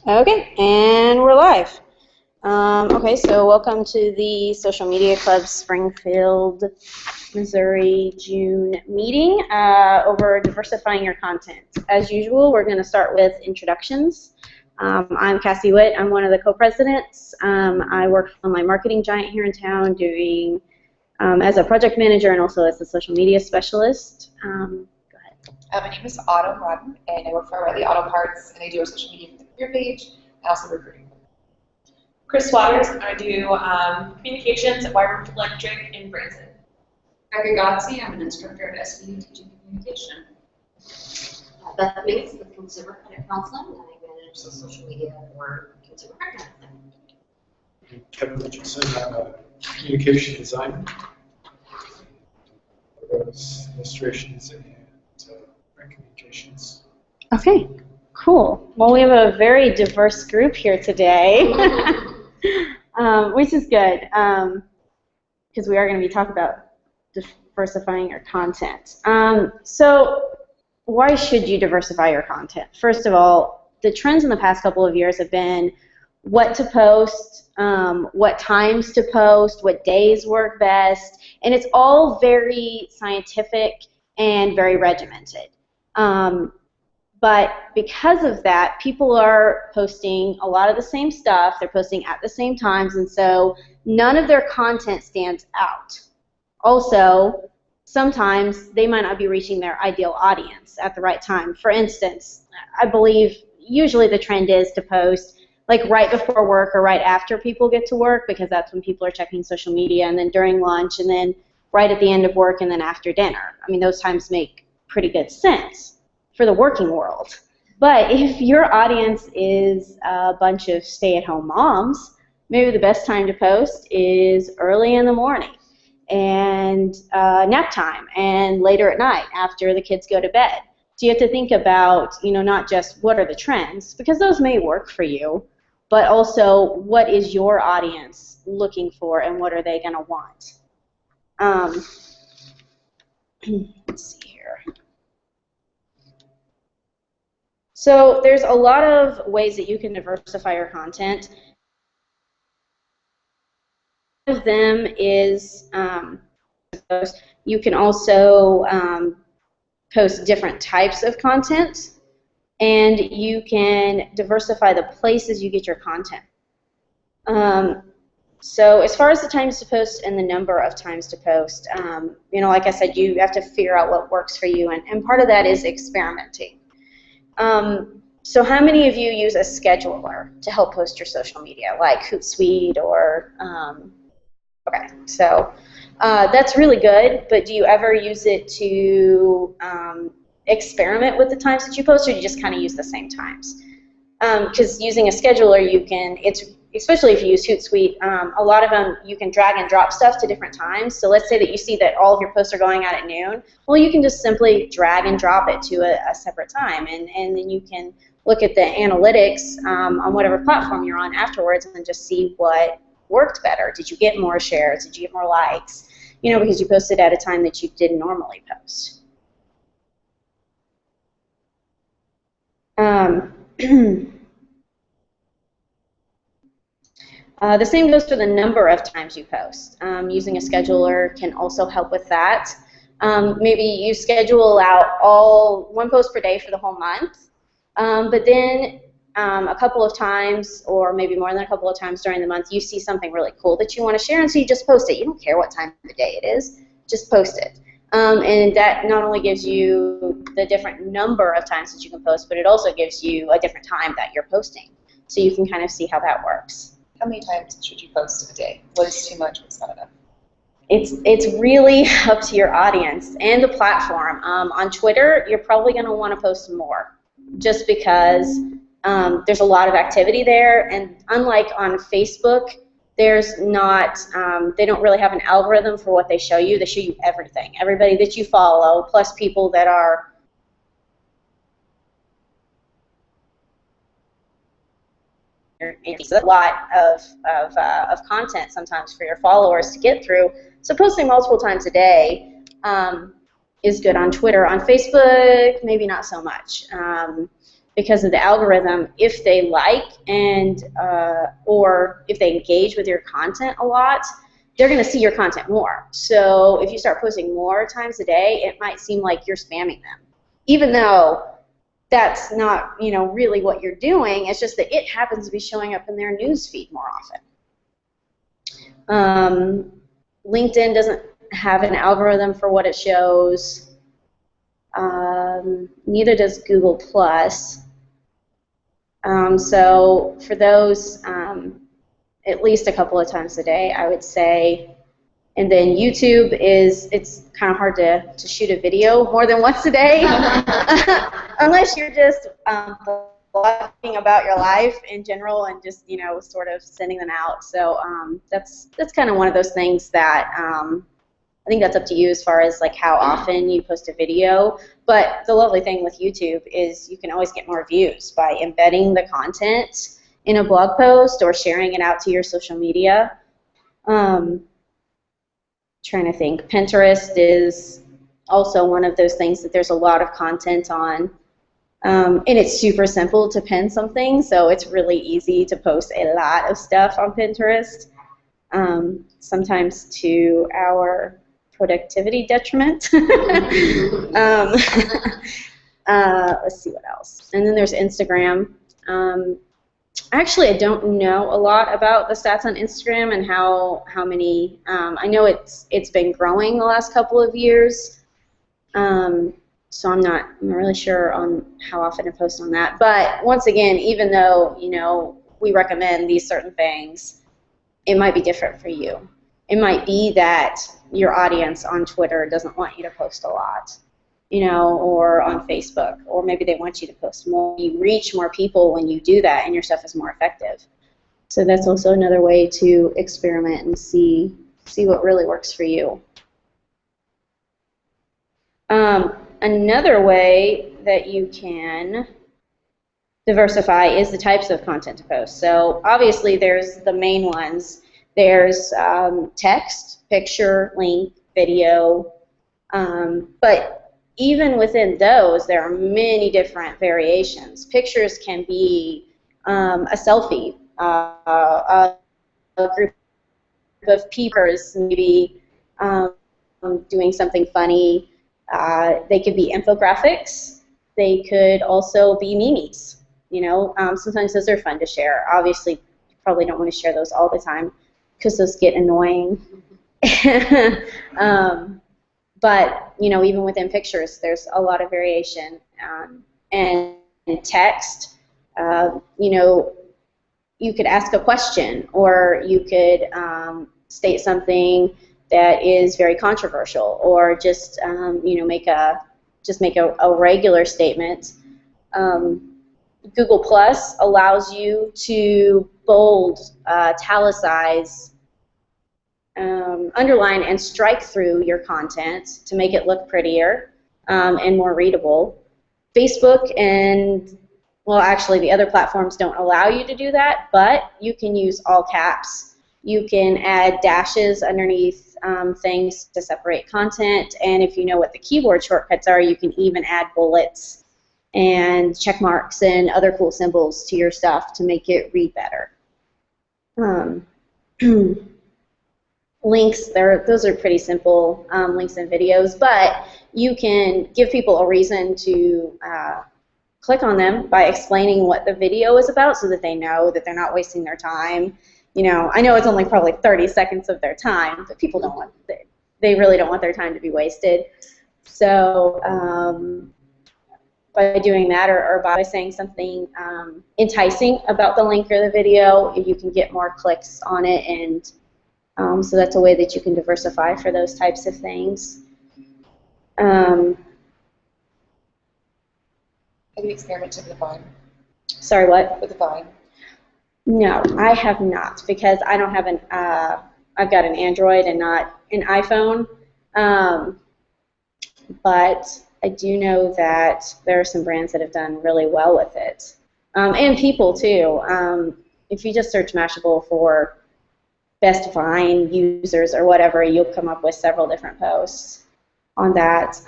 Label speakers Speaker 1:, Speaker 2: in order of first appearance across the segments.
Speaker 1: Okay, and we're live. Okay, so welcome to the Social Media Club Springfield, Missouri June meeting over diversifying your content. As usual, we're going to start with introductions. I'm Cassie Witt. I'm one of the co-presidents. I work for my marketing giant here in town doing as a project manager and also as a social media specialist.
Speaker 2: My name is Autumn Rodden, and I work for O'Reilly Auto Parts, and I do our social media for the career page, and also recruiting.
Speaker 3: Chris Waters, I do communications at Wyvern Electric in Branson.
Speaker 4: Rebecca Gotzi, I'm an instructor at SVU teaching communication.
Speaker 5: Beth Meeks with Consumer Credit Counseling, and I manage the social media for Consumer Credit Counseling.
Speaker 6: Kevin Richardson, I'm a communication designer. Illustrations and communications.
Speaker 1: Okay, cool. Well, we have a very diverse group here today, which is good, because we are going to be talking about diversifying your content. So why should you diversify your content? First of all, the trends in the past couple of years have been what to post, what times to post, what days work best, and it's all very scientific and very regimented. But because of that, people are posting a lot of the same stuff, they're posting at the same times, and so none of their content stands out. Also, sometimes they might not be reaching their ideal audience at the right time. For instance, I believe usually the trend is to post like right before work or right after people get to work, because that's when people are checking social media, and then during lunch, and then right at the end of work, and then after dinner. I mean, those times make pretty good sense for the working world. But if your audience is a bunch of stay-at-home moms, maybe the best time to post is early in the morning and nap time and later at night after the kids go to bed. So you have to think about, not just what are the trends, because those may work for you, but also what is your audience looking for and what are they going to want. Let's see here. So there's a lot of ways that you can diversify your content. One of them is you can also post different types of content, and you can diversify the places you get your content. So as far as the times to post and the number of times to post, like I said, you have to figure out what works for you, and part of that is experimenting. So how many of you use a scheduler to help post your social media, like Hootsuite or, okay, so that's really good, but do you ever use it to experiment with the times that you post, or do you just kind of use the same times? Because using a scheduler, especially if you use Hootsuite, a lot of them you can drag and drop stuff to different times. So let's say that you see that all of your posts are going out at noon. Well, you can just simply drag and drop it to a separate time, and then you can look at the analytics on whatever platform you're on afterwards and just see what worked better. Did you get more shares? Did you get more likes? Because you posted at a time that you didn't normally post. The same goes for the number of times you post. Using a scheduler can also help with that. Maybe you schedule out one post per day for the whole month, but then a couple of times, or maybe more than a couple of times during the month, you see something really cool that you want to share, and so you just post it. You don't care what time of the day it is, just post it. And that not only gives you the different number of times that you can post, but it also gives you a different time that you're posting, so you can kind of see how that works.
Speaker 2: How many times should you post a day? What is too much? What's not enough?
Speaker 1: It's really up to your audience and the platform. On Twitter, you're probably going to want to post more, just because there's a lot of activity there, and unlike on Facebook, there's not, they don't really have an algorithm for what they show you. They show you everything, everybody that you follow, plus people that are it's a lot of content sometimes for your followers to get through. So posting multiple times a day is good on Twitter. On Facebook, maybe not so much. because of the algorithm. If they like and or if they engage with your content a lot, they're going to see your content more. So if you start posting more times a day, it might seem like you're spamming them, even though that's not, you know, really what you're doing. It's just that it happens to be showing up in their news feed more often. LinkedIn doesn't have an algorithm for what it shows. Neither does Google+. So for those, at least a couple of times a day, I would say. And then YouTube it's kind of hard to shoot a video more than once a day, unless you're just blogging about your life in general and just, you know, sort of sending them out. So that's kind of one of those things that I think that's up to you as far as like how often you post a video. But the lovely thing with YouTube is you can always get more views by embedding the content in a blog post or sharing it out to your social media. Trying to think. Pinterest is also one of those things that there's a lot of content on. And it's super simple to pin something, so it's really easy to post a lot of stuff on Pinterest, sometimes to our productivity detriment. Let's see what else. And then there's Instagram. Actually, I don't know a lot about the stats on Instagram and how many. I know it's been growing the last couple of years, so I'm not really sure on how often I post on that. But once again, even though, you know, we recommend these certain things, it might be different for you. It might be that your audience on Twitter doesn't want you to post a lot, you know, or on Facebook, or maybe they want you to post more. You reach more people when you do that, and your stuff is more effective. So that's also another way to experiment and see what really works for you. Another way that you can diversify is the types of content to post. So obviously there's the main ones. There's text, picture, link, video, but even within those, there are many different variations. Pictures can be a selfie, a group of peepers, maybe doing something funny. They could be infographics. They could also be memes. You know, sometimes those are fun to share. Obviously, you probably don't want to share those all the time because those get annoying. But, you know, even within pictures, there's a lot of variation. And text, you know, you could ask a question, or you could state something that is very controversial, or just, you know, make a regular statement. Google Plus allows you to bold, italicize, underline, and strike through your content to make it look prettier and more readable. Facebook and, well, actually the other platforms don't allow you to do that, but you can use all caps. You can add dashes underneath things to separate content, and if you know what the keyboard shortcuts are, you can even add bullets and check marks and other cool symbols to your stuff to make it read better. Links, those are pretty simple, links and videos, but you can give people a reason to click on them by explaining what the video is about so that they know that they're not wasting their time. You know, I know it's only probably 30 seconds of their time, but people don't want, they really don't want their time to be wasted. So by doing that, or by saying something enticing about the link or the video, you can get more clicks on it, and so that's a way that you can diversify for those types of things.
Speaker 2: Have you experimented with the Vine?
Speaker 1: Sorry, what?
Speaker 2: With the Vine?
Speaker 1: No, I have not, because I don't have an, I've got an Android and not an iPhone, but I do know that there are some brands that have done really well with it, and people too. If you just search Mashable for best Vine users or whatever, you'll come up with several different posts on that.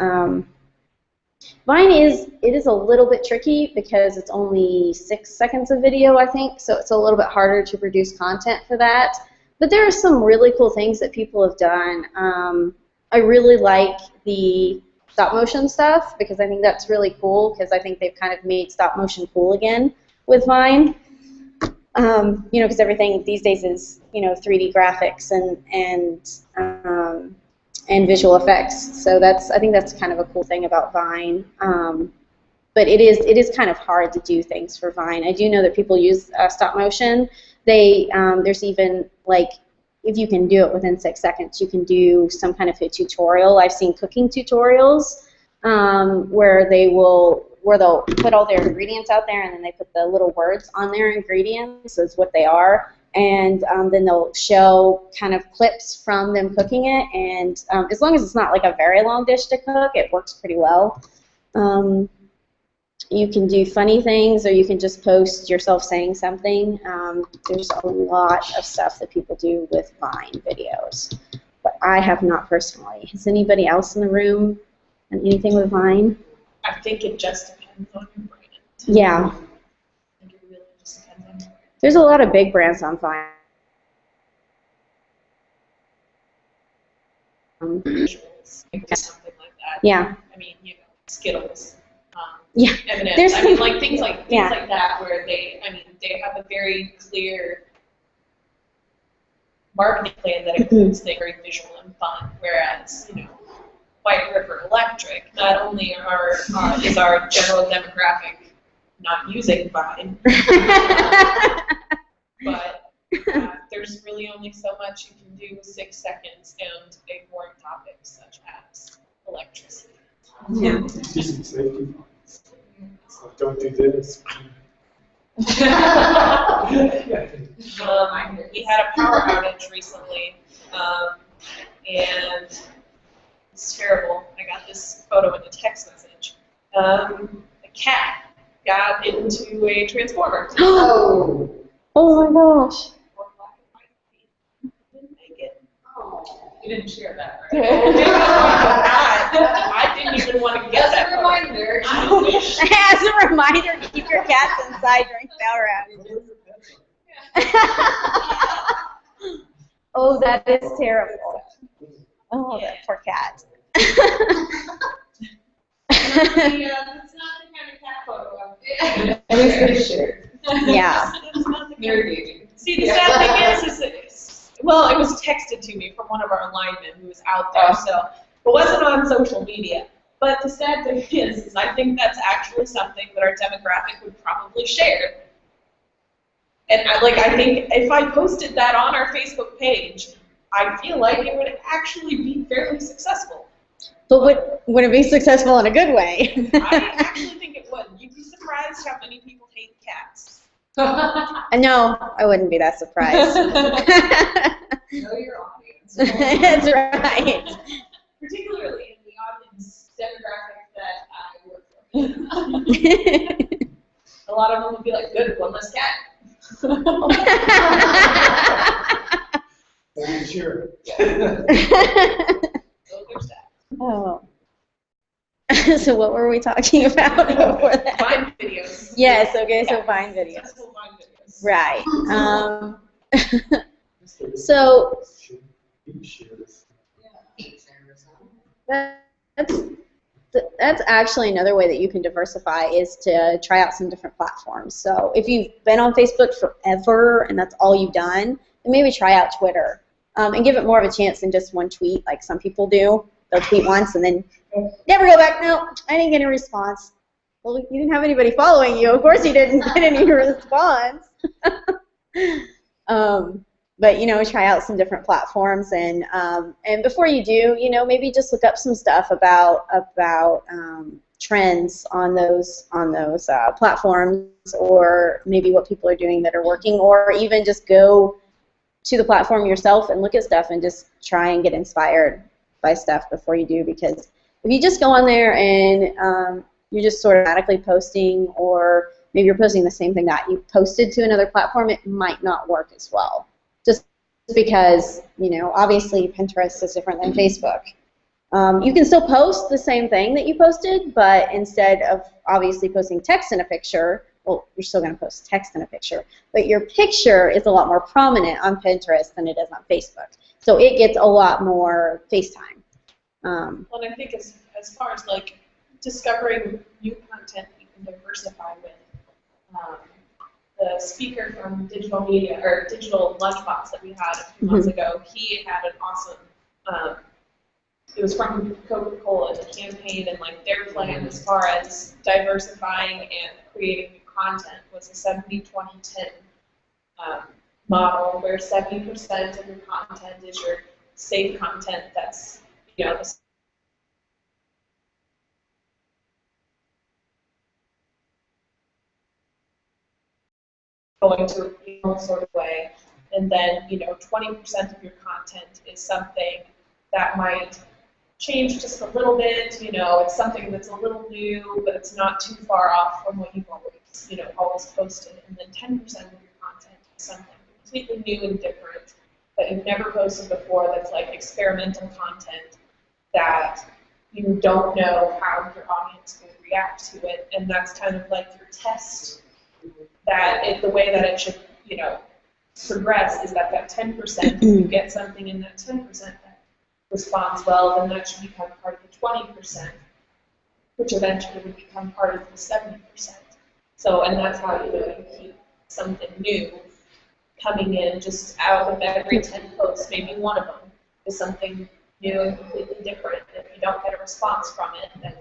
Speaker 1: Vine is a little bit tricky because it's only 6 seconds of video, I think, so it's a little bit harder to produce content for that. But there are some really cool things that people have done. I really like the stop motion stuff because I think that's really cool because I think they've kind of made stop motion cool again with Vine. You know, because everything these days is, you know, 3D graphics and visual effects. So I think that's kind of a cool thing about Vine. But it is kind of hard to do things for Vine. I do know that people use stop motion. There's even, like, if you can do it within 6 seconds, you can do some kind of a tutorial. I've seen cooking tutorials where they'll put all their ingredients out there and then they put the little words on their ingredients as what they are, and then they'll show kind of clips from them cooking it, and as long as it's not like a very long dish to cook, it works pretty well. You can do funny things, or you can just post yourself saying something. There's a lot of stuff that people do with Vine videos, but I have not personally. Has anybody else in the room done anything with Vine?
Speaker 3: I think it just depends on your brand.
Speaker 1: Yeah.
Speaker 3: I think it really just depends on your brand.
Speaker 1: There's a lot of big brands on Vine.
Speaker 3: Visuals, something like that.
Speaker 1: Yeah.
Speaker 3: I mean, you know, Skittles.
Speaker 1: Yeah.
Speaker 3: M&Ms. I mean, like things like
Speaker 1: Yeah.
Speaker 3: that, where they have a very clear marketing plan that includes things very visual and fun. Whereas, you know, White River Electric, not only is our general demographic not using Vine, but there's really only so much you can do with 6 seconds and a boring topic such as electricity.
Speaker 1: Yeah.
Speaker 6: Decent safety. So don't do this.
Speaker 3: We had a power outage recently, and it's terrible. I got this photo in a text message. A cat got into a transformer.
Speaker 5: Oh.
Speaker 1: Oh my gosh.
Speaker 3: Didn't make it.
Speaker 4: You didn't share that,
Speaker 3: I didn't even want to get that
Speaker 4: As a
Speaker 3: photo.
Speaker 4: reminder.
Speaker 3: I wish.
Speaker 1: As a reminder, keep your cats inside during power outages. Oh, that is terrible. Oh, that poor cat.
Speaker 3: It's not the kind of cat photo
Speaker 4: At least they shared.
Speaker 1: Yeah.
Speaker 3: It's not the
Speaker 4: Very
Speaker 3: kind.
Speaker 4: engaging.
Speaker 3: See, the sad thing is well, it was texted to me from one of our linemen who was out there, so it wasn't on social media. But the sad thing is I think that's actually something that our demographic would probably share. And I think if I posted that on our Facebook page, I feel like it would actually be fairly successful.
Speaker 1: But would it be successful in a good way?
Speaker 3: I actually think it would. You'd be surprised how many people hate cats.
Speaker 1: No, I wouldn't be that surprised.
Speaker 4: Know your audience.
Speaker 1: That's right.
Speaker 3: Particularly in the audience demographic that I work for. A lot of them would be like, good, one less cat.
Speaker 6: Sure.
Speaker 3: So there's that.
Speaker 1: Oh. So what were we talking about before that?
Speaker 3: Vine videos.
Speaker 1: Yes, okay, so
Speaker 3: Yeah.
Speaker 1: Vine videos.
Speaker 3: Successful Vine videos.
Speaker 1: Right. So that's actually another way that you can diversify is to try out some different platforms. So if you've been on Facebook forever and that's all you've done, then maybe try out Twitter and give it more of a chance than just one tweet like some people do. They'll tweet once and then never go back. No, I didn't get a response. Well, you didn't have anybody following you. Of course you didn't get any response. But, you know, try out some different platforms, and before you do, you know, maybe just look up some stuff about trends on those platforms, or maybe what people are doing that are working, or even just go to the platform yourself and look at stuff and just try and get inspired by stuff before you do, because if you just go on there and you're just sort of automatically posting, or maybe you're posting the same thing that you posted to another platform, it might not work as well. Just because, you know, obviously Pinterest is different than Facebook. You can still post the same thing that you posted, but instead of obviously posting text in a picture, well, you're still going to post text in a picture, but your picture is a lot more prominent on Pinterest than it is on Facebook. So it gets a lot more face time.
Speaker 3: Well, and I think as far as like discovering new content you can diversify with, the speaker from Digital Media or Digital Lunchbox that we had a few months ago, he had an awesome. It was from Coca-Cola, the campaign, and like their plan as far as diversifying and creating new content was a 70-20-10 model, where 70% of your content is your safe content that's, you know, going to a sort of way, and then, you know, 20% of your content is something that might change just a little bit, you know, it's something that's a little new, but it's not too far off from what you've always, you know, always posted, and then 10% of your content is something completely new and different that you've never posted before, that's like experimental content that you don't know how your audience will react to it, and that's kind of like your test, that the way that it should, you know, progress is that 10%, if you get something in that 10% that responds well, then that should become part of the 20%, which eventually would become part of the 70%. So, and that's how, you know, you keep something new coming in just out of every 10 posts. Maybe one of them is something new and completely different. If you don't get a response from it, then,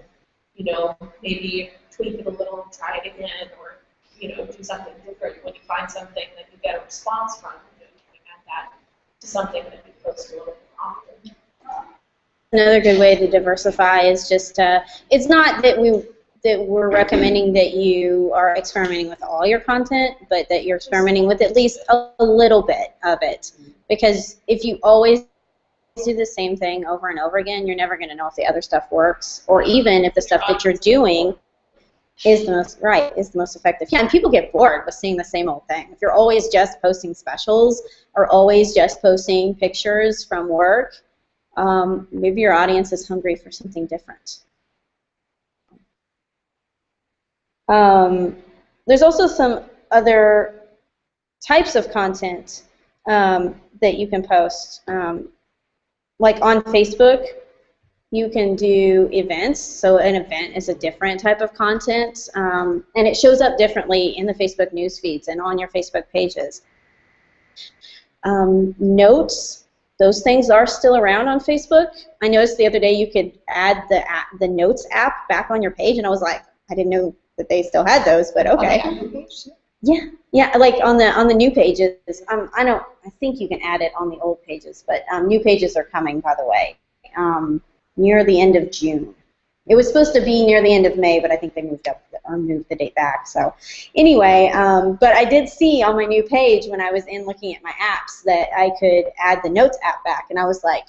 Speaker 3: you know, maybe tweak it a little and try it again, or, you know, do something different. When you find something that you get a response from, you know, you can add that to something that you post a little bit often.
Speaker 1: Another good way to diversify is just it's not that we're recommending that you are experimenting with all your content, but that you're experimenting with at least a little bit of it. Because if you always do the same thing over and over again, you're never going to know if the other stuff works, or even if the stuff that you're doing is the most effective. Yeah, and people get bored with seeing the same old thing. If you're always just posting specials or always just posting pictures from work, maybe your audience is hungry for something different. There's also some other types of content that you can post. Like on Facebook, you can do events. So an event is a different type of content, and it shows up differently in the Facebook news feeds and on your Facebook pages. Notes. Those things are still around on Facebook. I noticed the other day you could add the Notes app back on your page, and I was like, I didn't know that they still had those, but okay. Yeah, like on the new pages. I think you can add it on the old pages, but new pages are coming, by the way, near the end of June. It was supposed to be near the end of May, but I think they moved the date back. So anyway, but I did see on my new page when I was looking at my apps that I could add the Notes app back, and I was like,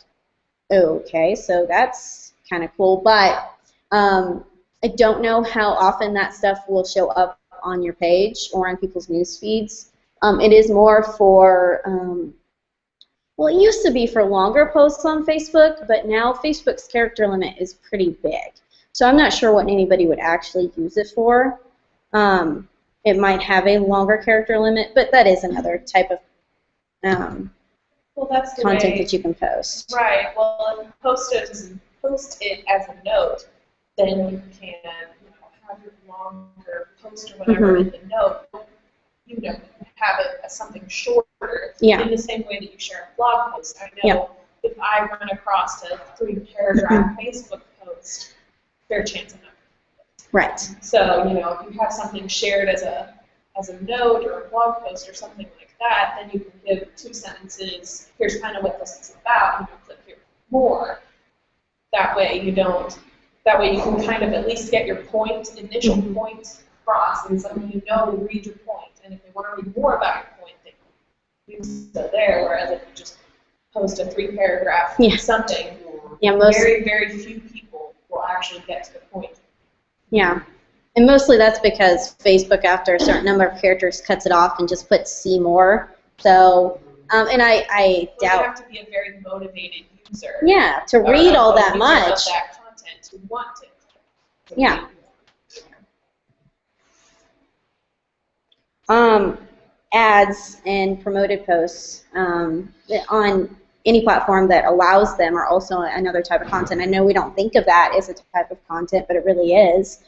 Speaker 1: okay, so that's kind of cool. But I don't know how often that stuff will show up on your page or on people's news feeds. It is more for well, it used to be for longer posts on Facebook, but now Facebook's character limit is pretty big. So I'm not sure what anybody would actually use it for. It might have a longer character limit, but that is another type of
Speaker 3: well, that's the
Speaker 1: content
Speaker 3: way,
Speaker 1: that you can post.
Speaker 3: Right. Well, if you post it as a note, then you can, you know, have your longer post or whatever in the note. You know, have it as something shorter.
Speaker 1: Yeah.
Speaker 3: In the same way that you share a blog post. I know if I run across a 3-paragraph Facebook post, fair chance of not.
Speaker 1: Right.
Speaker 3: So, you know, if you have something shared as a note or a blog post or something like that, then you can give 2 sentences. Here's kind of what this is about. You know, click here for more. That way you can kind of at least get your initial point across, and somebody you know will read your point. And if they want to read more about your point, they can use it there. Whereas if you just post a 3-paragraph something, very, very few people will actually get to the point.
Speaker 1: Yeah. And mostly that's because Facebook, after a certain number of characters, cuts it off and just puts see more. So, and I doubt.
Speaker 3: You have to be a very motivated user.
Speaker 1: Yeah, to read all that
Speaker 3: Of
Speaker 1: much.
Speaker 3: that content to want to.
Speaker 1: Yeah. Ads and promoted posts on any platform that allows them are also another type of content. I know we don't think of that as a type of content, but it really is.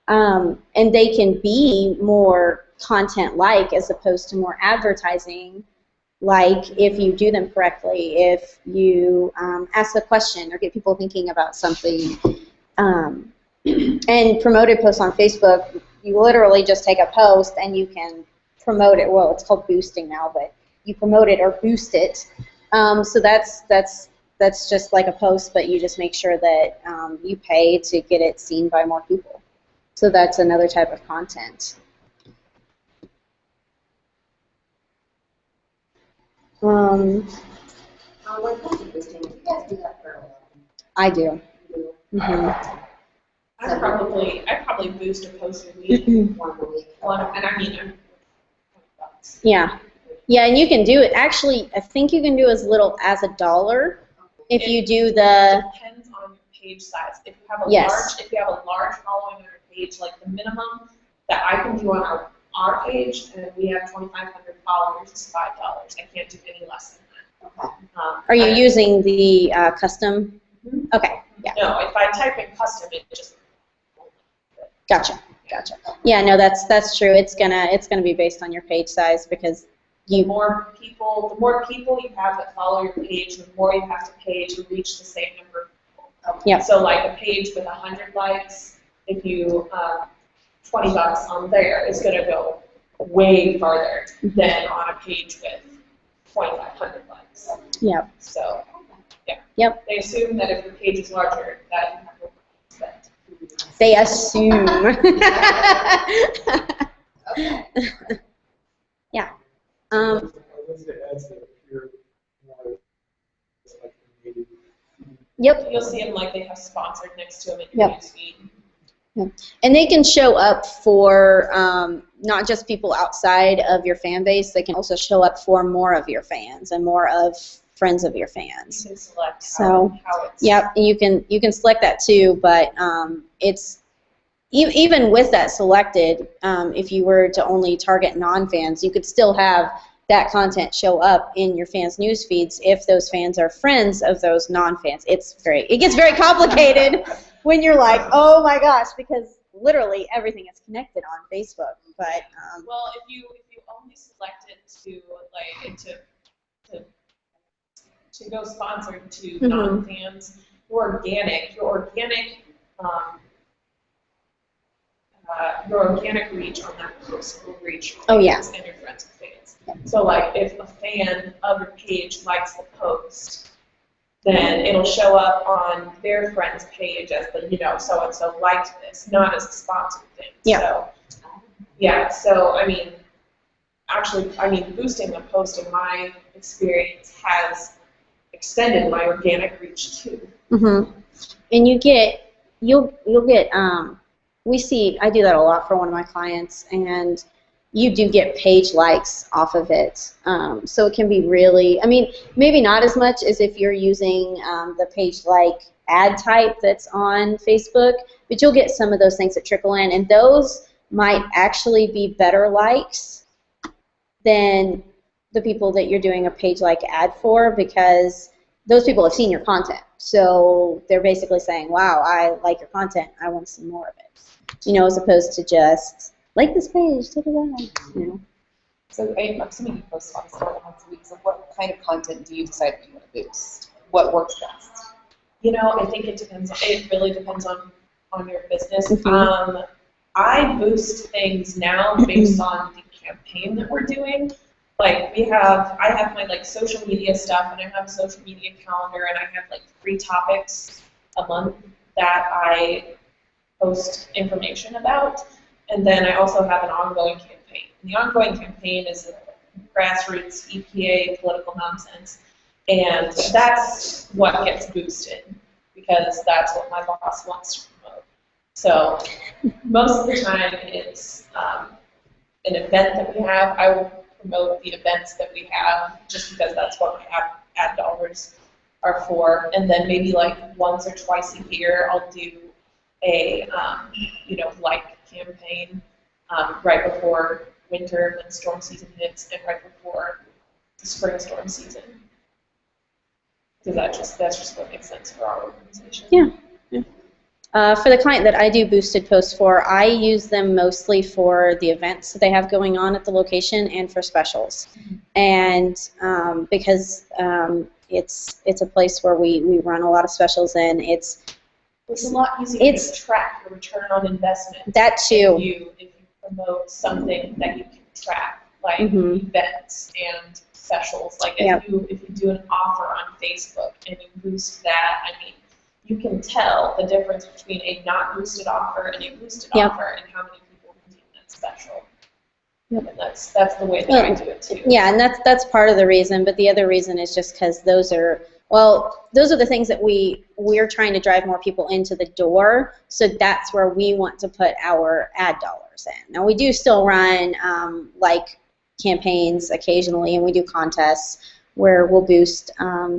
Speaker 1: And they can be more content-like as opposed to more advertising-like if you do them correctly, if you ask a question or get people thinking about something. And promoted posts on Facebook, you literally just take a post and you can promote it. Well, it's called boosting now, but you promote it or boost it. So that's just like a post, but you just make sure that you pay to get it seen by more people. So that's another type of content.
Speaker 5: Like content boosting, you guys do that for a while.
Speaker 1: I do.
Speaker 5: You
Speaker 3: I probably boost a post a week.
Speaker 5: do 1 a week.
Speaker 3: And I mean, I'm $20.
Speaker 1: Yeah. Yeah, and you can do it. Actually, I think you can do as little as $1 if you do the.
Speaker 3: Depends on your page size. If you have a
Speaker 1: Yes.
Speaker 3: large following on your page, like the minimum that I can do on our page, and we have 2,500 followers, is $5. I can't do any less than that.
Speaker 5: Okay.
Speaker 1: Are you using the custom? Okay. Yeah.
Speaker 3: No, if I type in custom, it just.
Speaker 1: Gotcha. Yeah, no, that's true. It's gonna be based on your page size because
Speaker 3: The more people you have that follow your page, the more you have to pay to reach the same number of people.
Speaker 1: Yep.
Speaker 3: So like a page with 100 likes, if you $20 on there is going to go way farther than on a page with 2,500 likes.
Speaker 1: Yep.
Speaker 3: So yeah.
Speaker 1: Yep.
Speaker 3: They assume that if your page is larger, that you have more spent.
Speaker 1: They assume.
Speaker 5: Okay.
Speaker 1: Yeah.
Speaker 6: Are those the ads that appear more as like native?
Speaker 1: Yep.
Speaker 3: You'll see them like they have sponsored next to them in your
Speaker 1: Yep.
Speaker 3: newsfeed.
Speaker 1: And they can show up for not just people outside of your fan base. They can also show up for more of your fans and more of friends of your fans.
Speaker 3: You can select
Speaker 1: So,
Speaker 3: how it's.
Speaker 1: Yep, you can select that too, but it's even with that selected, if you were to only target non-fans, you could still have that content show up in your fans' news feeds if those fans are friends of those non-fans. It gets very complicated when you're like, oh my gosh, because literally everything is connected on Facebook. But
Speaker 3: Well, if you only select it to go sponsored to
Speaker 1: Mhm.
Speaker 3: non-fans, your organic reach on that post will reach your
Speaker 1: Oh, yeah.
Speaker 3: fans and your friends and fans. So like if a fan of your page likes the post, then it'll show up on their friend's page as the, so and so liked this, not as a sponsored thing.
Speaker 1: Yeah.
Speaker 3: So yeah, so boosting a post in my experience has extended my organic reach too.
Speaker 1: and you'll get I do that a lot for one of my clients, and you do get page likes off of it. So it can be really, maybe not as much as if you're using the page like ad type that's on Facebook, but you'll get some of those things that trickle in, and those might actually be better likes than the people that you're doing a page like ad for, because those people have seen your content. So they're basically saying, wow, I like your content, I want to see more of it. As opposed to just like this page,
Speaker 2: So I'm assuming you post on once a week. So what kind of content do you decide that you want to boost? What works best?
Speaker 3: I think it depends. It really depends on your business.
Speaker 1: Mhm.
Speaker 3: I boost things now based on the campaign that we're doing. Like I have my social media stuff, and I have a social media calendar, and I have 3 topics a month that I post information about, and then I also have an ongoing campaign. And the ongoing campaign is grassroots EPA political nonsense, and that's what gets boosted because that's what my boss wants to promote. So most of the time it's an event that we have. I will promote the events that we have just because that's what my ad dollars are for, and then maybe like once or twice a year I'll do a like campaign right before winter when storm season hits and right before the spring storm season. Because that's just what makes sense for our organization.
Speaker 1: Yeah. For the client that I do boosted posts for, I use them mostly for the events that they have going on at the location and for specials. And because it's a place where we run a lot of specials in, it's
Speaker 3: a lot easier to track your return on investment.
Speaker 1: That too.
Speaker 3: If you promote something that you can track, like events and specials. Like if you do an offer on Facebook and you boost that, I mean, you can tell the difference between a not boosted offer and a boosted offer and how many people redeem that special. And that's the way that I do it too.
Speaker 1: Yeah, and that's part of the reason, but the other reason is just because those are the things that we're trying to drive more people into the door, so that's where we want to put our ad dollars in. Now we do still run like campaigns occasionally, and we do contests where we'll boost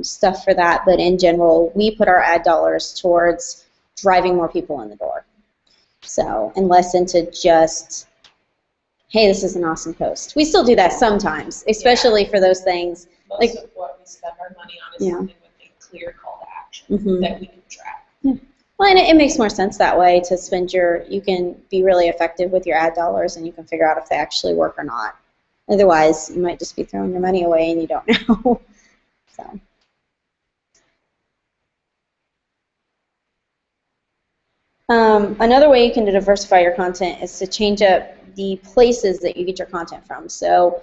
Speaker 1: stuff for that, but in general, we put our ad dollars towards driving more people in the door. So, and less into just, hey, this is an awesome post. We still do that sometimes, especially for those things.
Speaker 3: Most of what we spend our money on is something with a clear call to action that we can track.
Speaker 1: Yeah. Well, and it makes more sense that way to spend you can be really effective with your ad dollars, and you can figure out if they actually work or not. Otherwise, you might just be throwing your money away and you don't know. So. Another way you can diversify your content is to change up the places that you get your content from. So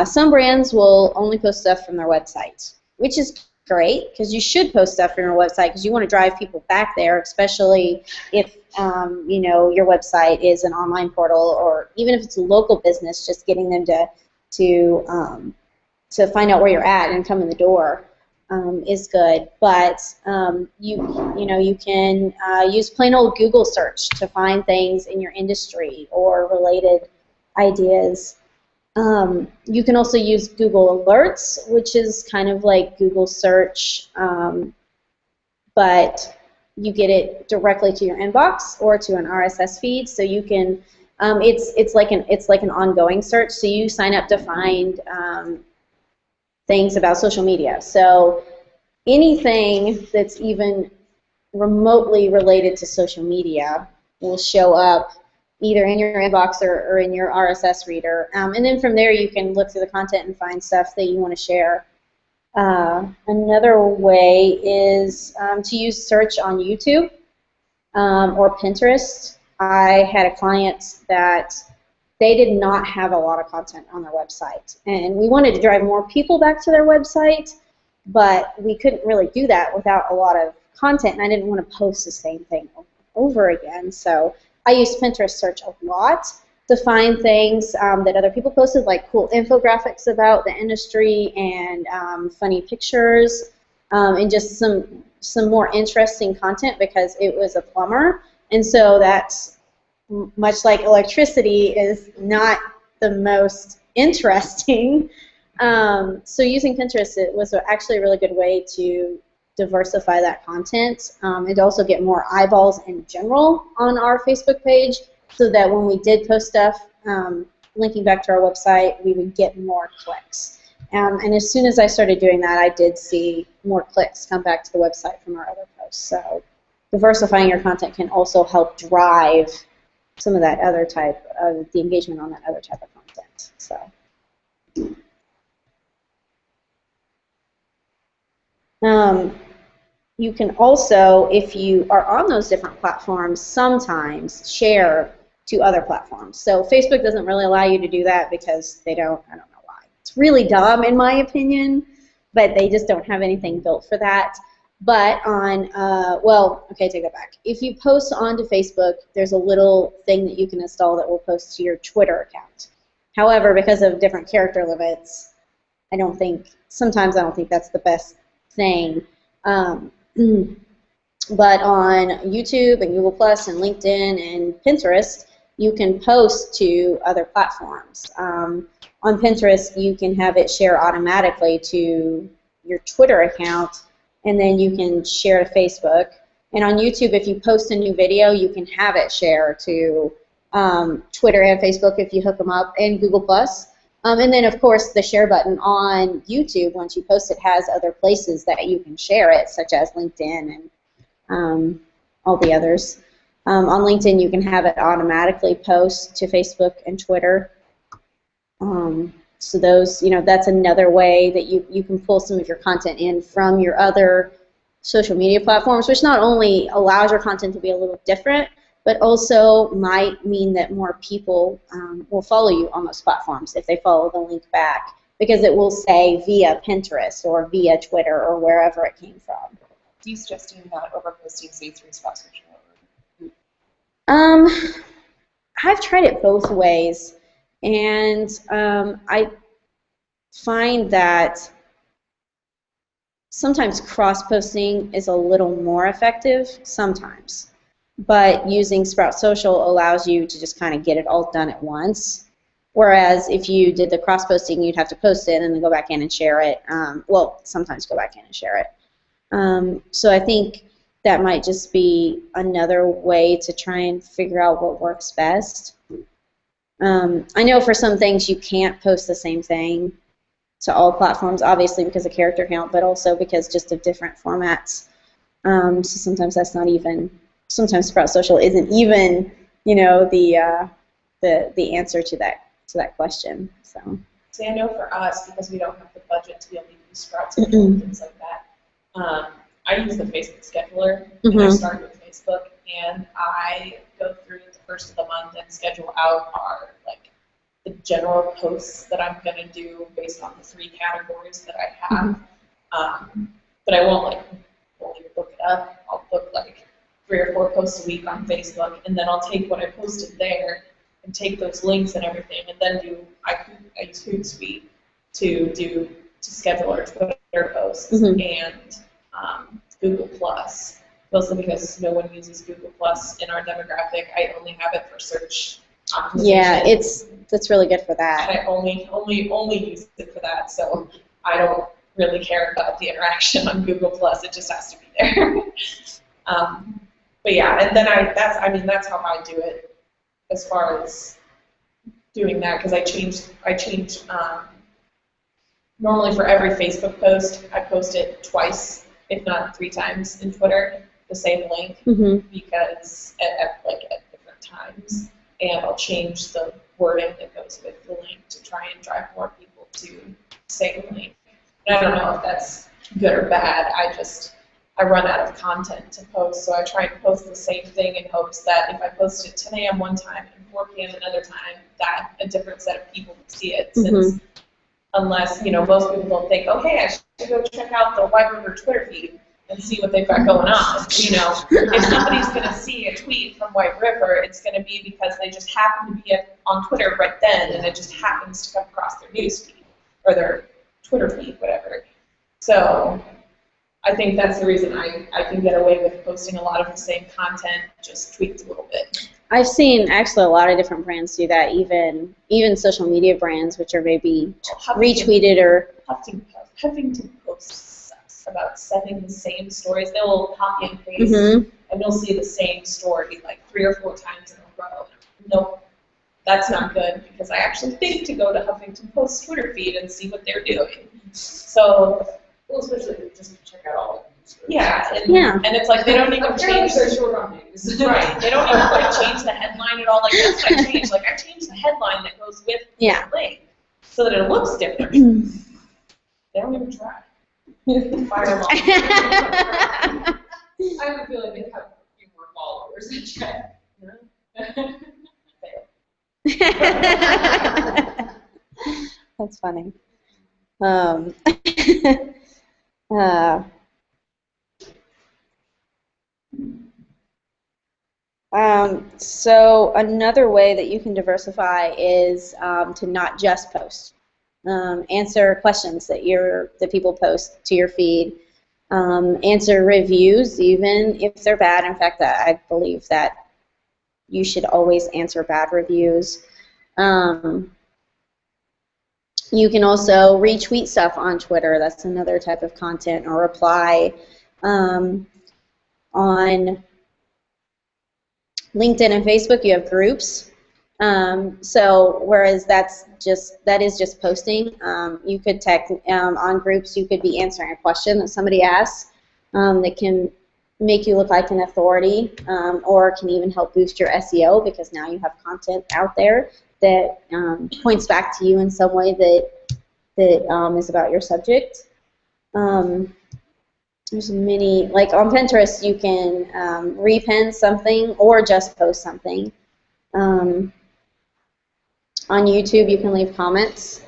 Speaker 1: some brands will only post stuff from their website, which is great because you should post stuff from your website because you want to drive people back there, especially if your website is an online portal, or even if it's a local business, just getting them to find out where you're at and come in the door is good. But you can use plain old Google search to find things in your industry or related ideas. You can also use Google Alerts, which is kind of like Google search, but you get it directly to your inbox or to an RSS feed. So you can, it's like an ongoing search. So you sign up to find things about social media. So anything that's even remotely related to social media will show up either in your inbox or in your RSS reader. And then from there you can look through the content and find stuff that you want to share. Another way is to use search on YouTube or Pinterest. I had a client that they did not have a lot of content on their website, and we wanted to drive more people back to their website, but we couldn't really do that without a lot of content, and I didn't want to post the same thing over again. So I used Pinterest search a lot to find things that other people posted, like cool infographics about the industry and funny pictures and just some more interesting content, because it was a plumber, and so that's much like electricity is not the most interesting. So using Pinterest, it was actually a really good way to diversify that content and also get more eyeballs in general on our Facebook page, so that when we did post stuff linking back to our website, we would get more clicks. And as soon as I started doing that, I did see more clicks come back to the website from our other posts. So diversifying your content can also help drive some of that other type of the engagement on that other type of content. So. You can also, if you are on those different platforms, sometimes share to other platforms. So Facebook doesn't really allow you to do that because they don't, I don't know why. It's really dumb in my opinion, but they just don't have anything built for that. But on, take that back. If you post onto Facebook, there's a little thing that you can install that will post to your Twitter account. However, because of different character limits, sometimes I don't think that's the best thing. But on YouTube and Google Plus and LinkedIn and Pinterest, you can post to other platforms. On Pinterest, you can have it share automatically to your Twitter account, and then you can share to Facebook. And on YouTube, if you post a new video, you can have it share to Twitter and Facebook if you hook them up, and Google+. And then, of course, the share button on YouTube, once you post it, has other places that you can share it, such as LinkedIn and all the others. On LinkedIn, you can have it automatically post to Facebook and Twitter. So those, that's another way that you can pull some of your content in from your other social media platforms, which not only allows your content to be a little different, but also might mean that more people will follow you on those platforms if they follow the link back, because it will say via Pinterest or via Twitter or wherever it came from.
Speaker 2: Do you suggest doing that over posting, say, through Spouse Social?
Speaker 1: I've tried it both ways, and I find that sometimes cross-posting is a little more effective, sometimes. But using Sprout Social allows you to just kind of get it all done at once. Whereas if you did the cross-posting, you'd have to post it and then go back in and share it. Well, sometimes go back in and share it. So I think that might just be another way to try and figure out what works best. I know for some things you can't post the same thing to all platforms, obviously because of character count, but also because just of different formats. So sometimes that's not even. Sometimes Sprout Social isn't even, the answer to that question. So.
Speaker 3: See, I know for us, because we don't have the budget to be able to use Sprout Social and things like that, I use the Facebook scheduler, and I start with Facebook, and I go through the first of the month and schedule out the general posts that I'm going to do based on the 3 categories that I have. But I won't only book it up. I'll book 3 or 4 posts a week on Facebook, and then I'll take what I posted there and take those links and everything, and then I use Hootsuite to schedule our Twitter posts and Google+. Mostly because no one uses Google+ in our demographic. I only have it for search optimization.
Speaker 1: Yeah, that's really good for that.
Speaker 3: And I only use it for that, so I don't really care about the interaction on Google+. It just has to be there. But yeah, and then that's how I do it as far as doing that, because I change normally for every Facebook post, I post it twice, if not 3 times in Twitter, the same link, because at different times, and I'll change the wording that goes with the link to try and drive more people to say the link. And I don't know if that's good or bad. I run out of content to post, so I try and post the same thing in hopes that if I post it 10 a.m. one time and 4 p.m. another time, that a different set of people will see it. Since unless, most people don't think, okay, I should go check out the White River Twitter feed and see what they've got going on. If somebody's going to see a tweet from White River, it's going to be because they just happen to be on Twitter right then, and it just happens to come across their news feed or their Twitter feed, whatever. So I think that's the reason I can get away with posting a lot of the same content, just tweaked a little bit.
Speaker 1: I've seen actually a lot of different brands do that, even social media brands, which are maybe retweeted or...
Speaker 3: Huffington Post sucks about sending the same stories. They'll copy and paste, and you'll see the same story 3 or 4 times in a row. Nope, that's not good, because I actually think to go to Huffington Post's Twitter feed and see what they're doing. So...
Speaker 4: Well, especially if you just check out all of them.
Speaker 3: Yeah, and it's they don't even change.
Speaker 4: They're short on news.
Speaker 3: Right, they don't even change the headline at all. That's what I changed. I changed the headline that goes with the link so that it looks different. They don't even try. Fire them off.
Speaker 4: I have a feeling they have a few more followers than Chad.
Speaker 1: That's funny. So another way that you can diversify is to not just post. Answer questions that people post to your feed. Answer reviews, even if they're bad. In fact, I believe that you should always answer bad reviews. You can also retweet stuff on Twitter. That's another type of content, or reply On LinkedIn and Facebook, you have groups. So whereas that is just posting, you could on groups, you could be answering a question that somebody asks that can make you look like an authority, or can even help boost your SEO, because now you have content out there that points back to you in some way that is about your subject. There's many, like on Pinterest, you can repin something or just post something. On YouTube, you can leave comments.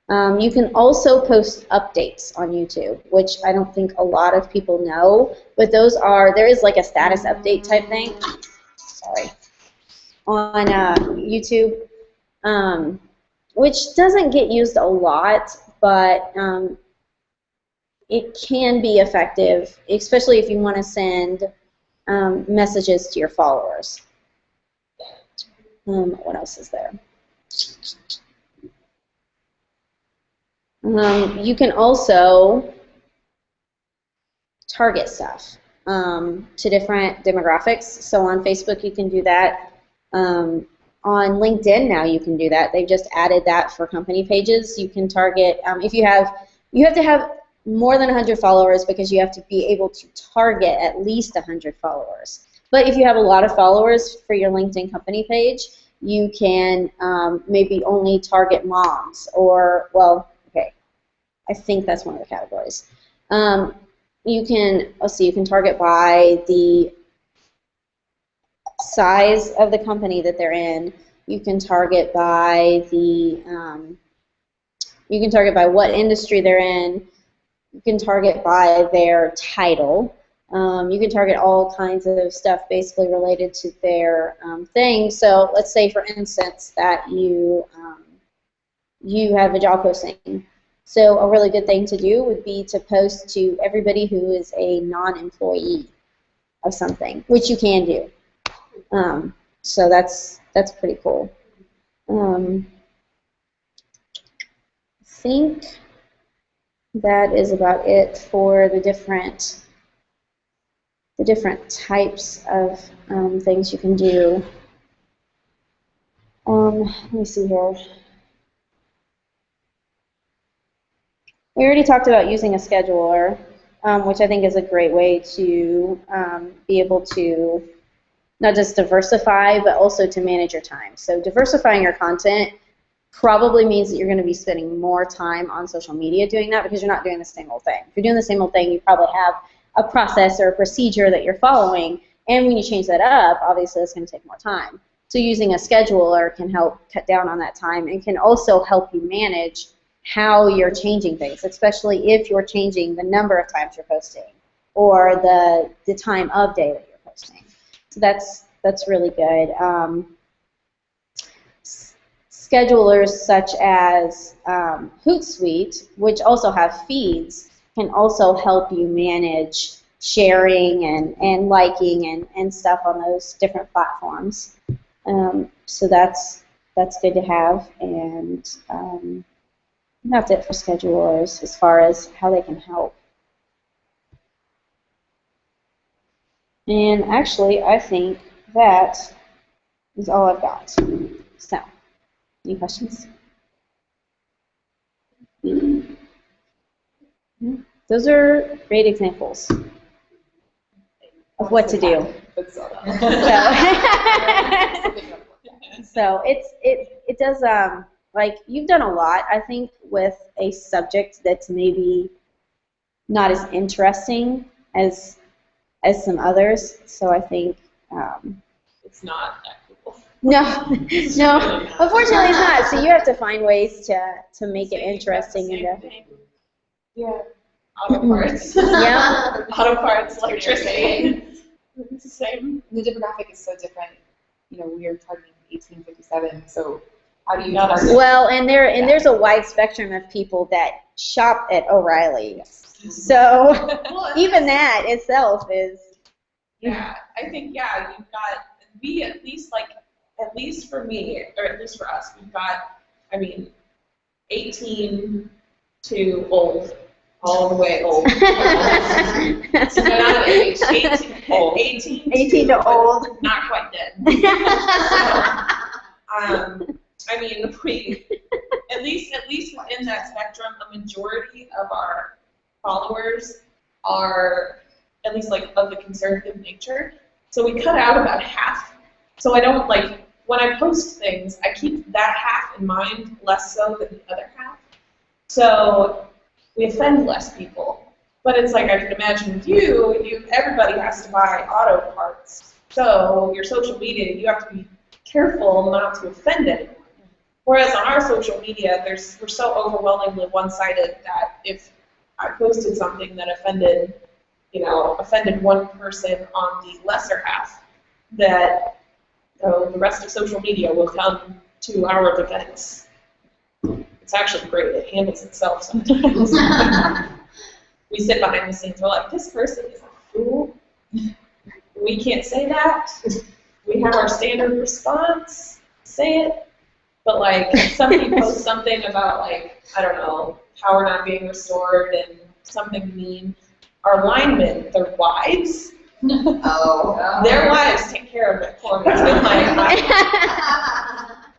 Speaker 1: You can also post updates on YouTube, which I don't think a lot of people know, but there is like a status update type thing, sorry, on YouTube, which doesn't get used a lot, but it can be effective, especially if you want to send messages to your followers. What else is there? You can also target stuff to different demographics. So on Facebook, you can do that. On LinkedIn now, you can do that. They've just added that for company pages. You can target, if you have to have more than 100 followers, because you have to be able to target at least 100 followers. But if you have a lot of followers for your LinkedIn company page, you can maybe only target moms, or, well, okay, I think that's one of the categories. You can, let's see, you can target by the size of the company that they're in. You can target by you can target by what industry they're in. You can target by their title. You can target all kinds of stuff basically related to their thing. So let's say, for instance, that you have a job posting. So a really good thing to do would be to post to everybody who is a non-employee of something, which you can do. So that's pretty cool. I think that is about it for the different types of things you can do. Let me see here. We already talked about using a scheduler, which I think is a great way to be able to not just diversify, but also to manage your time. So diversifying your content probably means that you're going to be spending more time on social media doing that, because you're not doing the same old thing. If you're doing the same old thing, you probably have a process or a procedure that you're following, and when you change that up, obviously it's going to take more time. So using a scheduler can help cut down on that time, and can also help you manage how you're changing things, especially if you're changing the number of times you're posting or the time of day that you're posting. So that's really good. Schedulers such as Hootsuite, which also have feeds, can also help you manage sharing and liking and stuff on those different platforms. So that's good to have, and that's it for schedulers as far as how they can help. And actually, I think that is all I've got. So, any questions? Those are great examples of what to do. So it does, like, you've done a lot, I think, with a subject that's maybe not as interesting as some others. So I think
Speaker 3: It's not that cool.
Speaker 1: no, unfortunately it's not. So you have to find ways to make it interesting and
Speaker 3: yeah, auto parts.
Speaker 1: Yeah.
Speaker 3: Auto parts, electricity. It's the same.
Speaker 2: The demographic is so different. You know, we are targeting 1857, so how do you
Speaker 3: Not
Speaker 2: target?
Speaker 1: Well, and there's a wide spectrum of people that shop at O'Reilly. So even that itself is.
Speaker 3: Yeah, I think, yeah, you've got, we at least for me, or at least for us, we've got, I mean, 18 to old all the way old.
Speaker 4: So they're not age.
Speaker 1: 18 to old.
Speaker 3: Not quite dead. I mean, at least within that spectrum, a majority of our followers are at least like of the conservative nature. So we cut out about half. So I don't like, when I post things, I keep that half in mind less so than the other half. So we offend less people. But it's like I can imagine with you, everybody has to buy auto parts. So your social media, you have to be careful not to offend anyone. Whereas on our social media, we're so overwhelmingly one-sided that if I posted something that offended one person on the lesser half, that the rest of social media will come to our defense. It's actually great. It handles itself sometimes. We sit behind the scenes. We're like, this person is a fool. We can't say that. We have our standard response. Say it. But like, somebody posts something about like, I don't know, power not being restored and something mean. Our linemen, their wives, their wives take care of it for me. It's been like,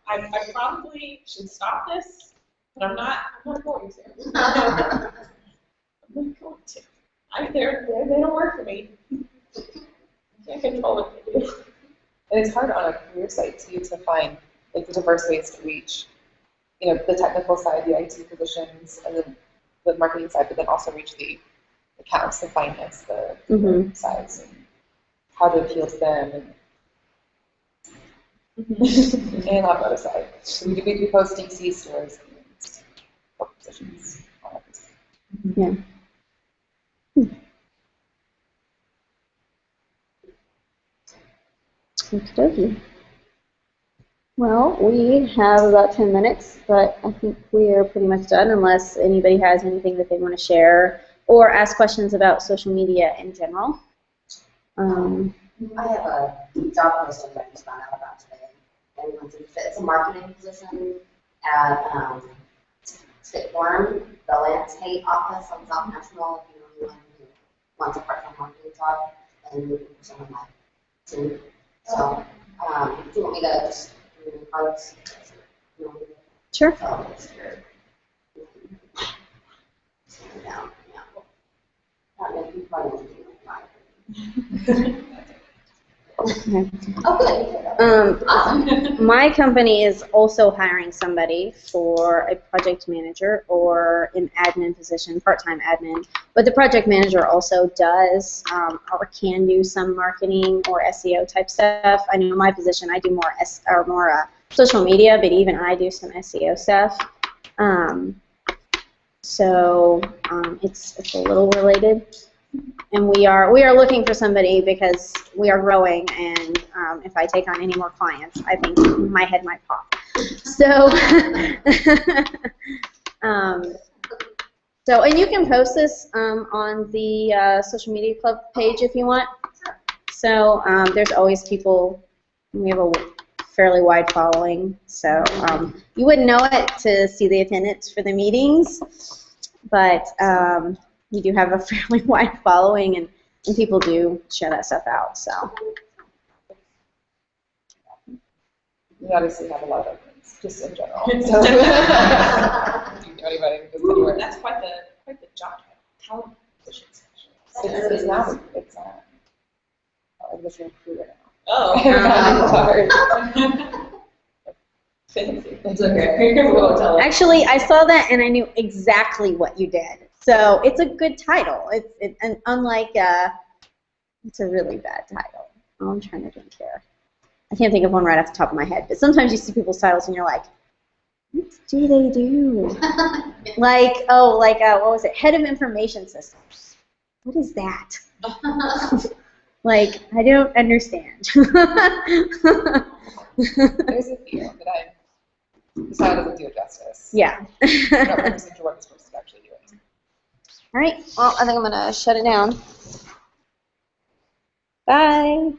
Speaker 3: I probably should stop this, but I'm not going to. I'm not going to. They don't work for me. I can't control what they do.
Speaker 2: And it's hard on a career site too to find like the diverse ways to reach, the technical side, the IT positions, and then the marketing side, but then also reach the accounts, the finance, the sides, and how to appeal to them, and and on the other side. So we post DC stores and corporate positions.
Speaker 1: Yeah. Okie dokie. Well, we have about 10 minutes, but I think we are pretty much done unless anybody has anything that they want to share or ask questions about social media in general.
Speaker 5: I have a job posting that I just found out about today. It's a marketing position at State Farm, the Landscape office on South National. If you know anyone who wants a part-time marketing job, and looking for someone like to. So, do you want me to just do the cards?
Speaker 1: Sure.
Speaker 5: So, it's here. Down, yeah. Not making fun of you. Oh, good. Awesome.
Speaker 1: My company is also hiring somebody for a project manager or an admin position, part-time admin. But the project manager also does or can do some marketing or SEO type stuff. I know my position, I do more social media, but even I do some SEO stuff. So it's a little related. And we are looking for somebody because we are growing, and if I take on any more clients, I think my head might pop. So, and you can post this on the social media club page if you want. So there's always people. We have a fairly wide following, so you wouldn't know it to see the attendance for the meetings, but. We do have a fairly wide following, and people do share that stuff out. So
Speaker 2: We obviously have a lot of openings, just in general. So, do you know anybody who goes anywhere?
Speaker 3: That's quite the job title. Talent acquisition specialist.
Speaker 2: It's now. I'm just a recruiter now.
Speaker 3: Oh.
Speaker 2: It's okay.
Speaker 1: actually, I saw that and I knew exactly what you did. So it's a good title. It's unlike it's a really bad title. Oh, I'm trying to think here. I can't think of one right off the top of my head. But sometimes you see people's titles and you're like, what do they do? what was it? Head of Information Systems. What is that? I don't understand.
Speaker 2: There's a few, but the title doesn't do it justice.
Speaker 1: Yeah.
Speaker 2: I'm not representing what this person is actually doing.
Speaker 1: All right. Well, I think I'm going to shut it down. Bye.